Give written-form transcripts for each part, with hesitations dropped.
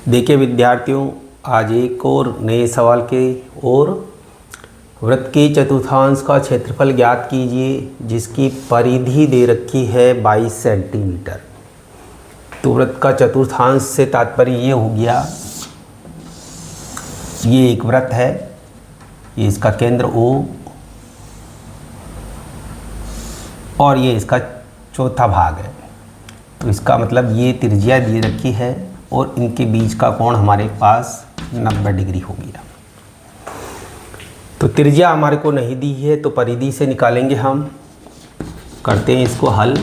देखिए विद्यार्थियों, आज एक और नए सवाल के ओर। वृत्त के चतुर्थांश का क्षेत्रफल ज्ञात कीजिए जिसकी परिधि दे रखी है 22 सेंटीमीटर। तो वृत्त का चतुर्थांश से तात्पर्य ये हो गया, ये एक वृत्त है, ये इसका केंद्र O और ये इसका चौथा भाग है। तो इसका मतलब ये त्रिज्या दी रखी है और इनके बीच का कोण हमारे पास 90 डिग्री हो गया। तो त्रिज्या हमारे को नहीं दी है तो परिधि से निकालेंगे हम। करते हैं इसको हल।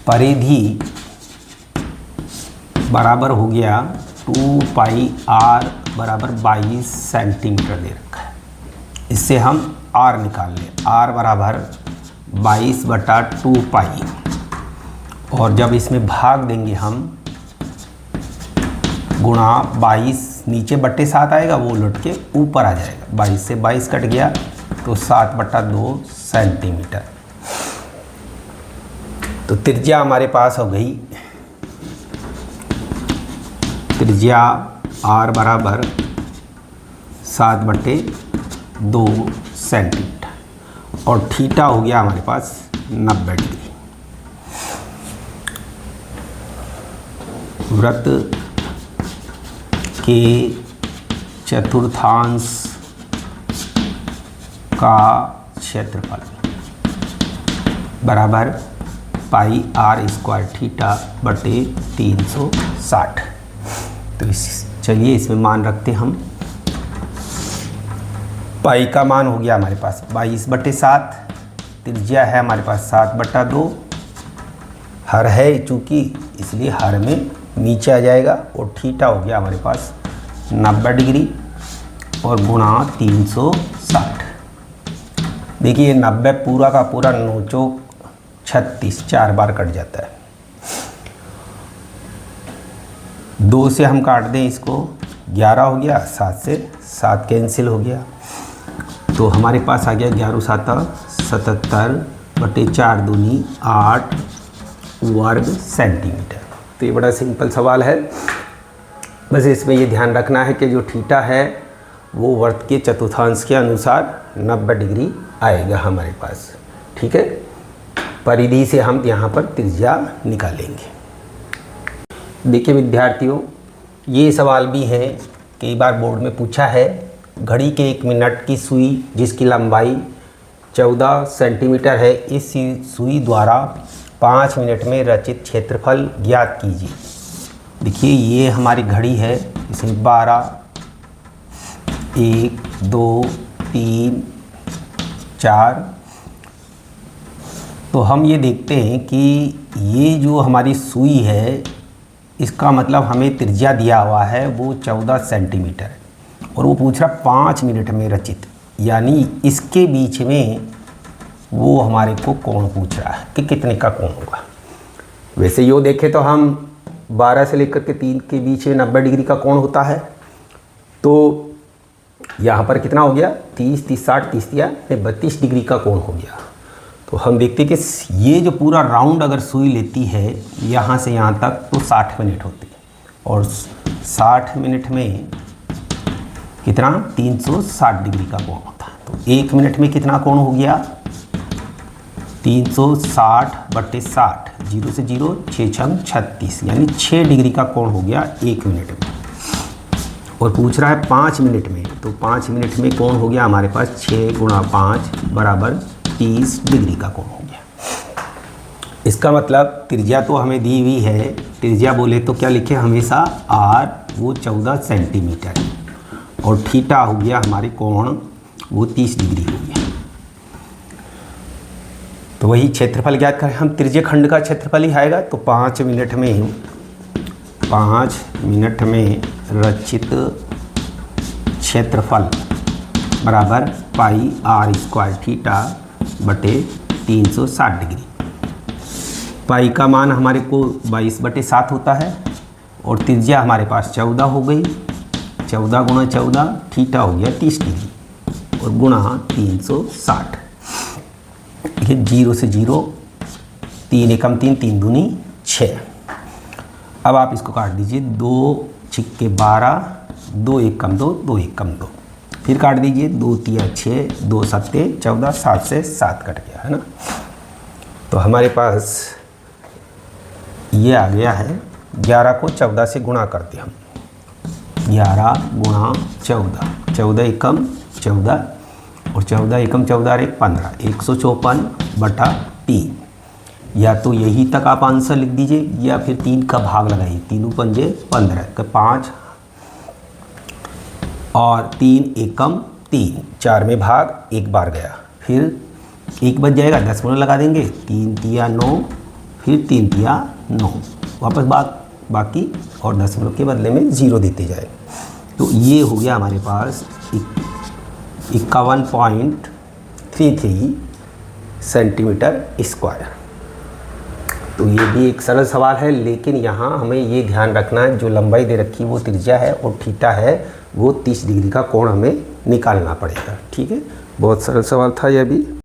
परिधि बराबर हो गया 2 पाई r बराबर 22 सेंटीमीटर दे रखा है। इससे हम r निकाल लें। r बराबर 22/2 पाई, और जब इसमें भाग देंगे हम गुणा 22, नीचे बट्टे 7 आएगा, वो लुट के ऊपर आ जाएगा। 22 से 22 कट गया तो 7/2 सेंटीमीटर। तो त्रिज्या हमारे पास हो गई, त्रिज्या r बराबर 7/2 सेंटीमीटर और थीटा हो गया हमारे पास 90 डिग्री। वृत्त के चतुर्थांश का क्षेत्रफल बराबर पाई r² थीटा बटे 360। तो चलिए इसमें मान रखते हम। पाई का मान हो गया हमारे पास 22/7, त्रिज्या है हमारे पास 7/2, हर है चूँकि इसलिए हर में नीचे आ जाएगा, और थीटा हो गया हमारे पास 90 डिग्री और गुणा 360। देखिए 90 पूरा का पूरा 9 चौक 36, 4 बार कट जाता है। 2 से हम काट दें इसको, 11 हो गया, 7 से 7 कैंसिल हो गया, तो हमारे पास आ गया 11×7 77/4 दूनी 8 वर्ग सेंटीमीटर। तो ये बड़ा सिंपल सवाल है। बस इसमें ये ध्यान रखना है कि जो थीटा है वो वृत्त के चतुर्थांश के अनुसार 90 डिग्री आएगा हमारे पास। ठीक है, परिधि से हम यहाँ पर त्रिज्या निकालेंगे। देखिए विद्यार्थियों, ये सवाल भी है, कई बार बोर्ड में पूछा है। घड़ी के 1 मिनट की सुई जिसकी लंबाई 14 सेंटीमीटर है, इस सुई द्वारा 5 मिनट में रचित क्षेत्रफल ज्ञात कीजिए। देखिए ये हमारी घड़ी है, इसमें 12, 1, 2, 3, 4। तो हम ये देखते हैं कि ये जो हमारी सुई है, इसका मतलब हमें त्रिज्या दिया हुआ है वो 14 सेंटीमीटर, और वो पूछ रहा 5 मिनट में रचित, यानी इसके बीच में वो हमारे को कोण पूछ रहा है कि कितने का कोण होगा। वैसे यो देखें तो हम 12 से लेकर के 3 के बीच में 90 डिग्री का कोण होता है। तो यहाँ पर कितना हो गया, 30, 30, 60, 30 या 32 डिग्री का कोण हो गया। तो हम देखते हैं कि ये जो पूरा राउंड अगर सुई लेती है यहाँ से यहाँ तक, तो 60 मिनट होते हैं, और 60 मिनट में कितना, 360 डिग्री का कोण होता है। तो 1 मिनट में कितना कोण हो गया, 360/60, 0 से 0, 6×6 36, यानी 6 डिग्री का कोण हो गया 1 मिनट में। और पूछ रहा है 5 मिनट में, तो 5 मिनट में कोण हो गया हमारे पास 6×5 बराबर 30 डिग्री का कोण हो गया। इसका मतलब त्रिज्या तो हमें दी हुई है, त्रिज्या बोले तो क्या लिखे हमेशा, r वो 14 सेंटीमीटर, और थीटा हो गया हमारे कोण वो 30 डिग्री हो गया। तो वही क्षेत्रफल ज्ञात करें हम। त्रिज्य खंड का क्षेत्रफल ही आएगा। तो 5 मिनट में रचित क्षेत्रफल बराबर पाई r² थीटा बटे 360 डिग्री। पाई का मान हमारे को 22/7 होता है, और त्रिज्या हमारे पास 14 हो गई। 14 × 14 थीटा हो गया 30 डिग्री, और गुणा 360। देखिए 0 से 0, 3 एकम 3, 3 दूनी 6। अब आप इसको काट दीजिए, 2 छिक्के 12, 2 एक कम 2, 2 एक कम 2, फिर काट दीजिए, 2 तिया 6, 2 सत्ते 14, 7 से 7 कट गया है ना। तो हमारे पास ये आ गया है। 11 को 14 से गुणा करते हम, 11 गुणा 14, 14 एकम 14 और 14 एकम 14 एक 15, 154/3। या तो यही तक आप आंसर लिख दीजिए या फिर 3 का भाग लगाइए, 3 पंजे 15 का 5 और 3 एकम 3, 4 में भाग एक बार गया, फिर 1 बच जाएगा, 10 लगा देंगे, 3 तिया 9, फिर 3 तिया 9, वापस बाकी और 10 के बदले में 0 देते जाए। तो ये हो गया हमारे पास 51.33 सेंटीमीटर स्क्वायर। तो ये भी एक सरल सवाल है, लेकिन यहाँ हमें ये ध्यान रखना है, जो लंबाई दे रखी है वो त्रिज्या है और थीटा है वो 30 डिग्री का कोण हमें निकालना पड़ेगा। ठीक है, बहुत सरल सवाल था यह भी।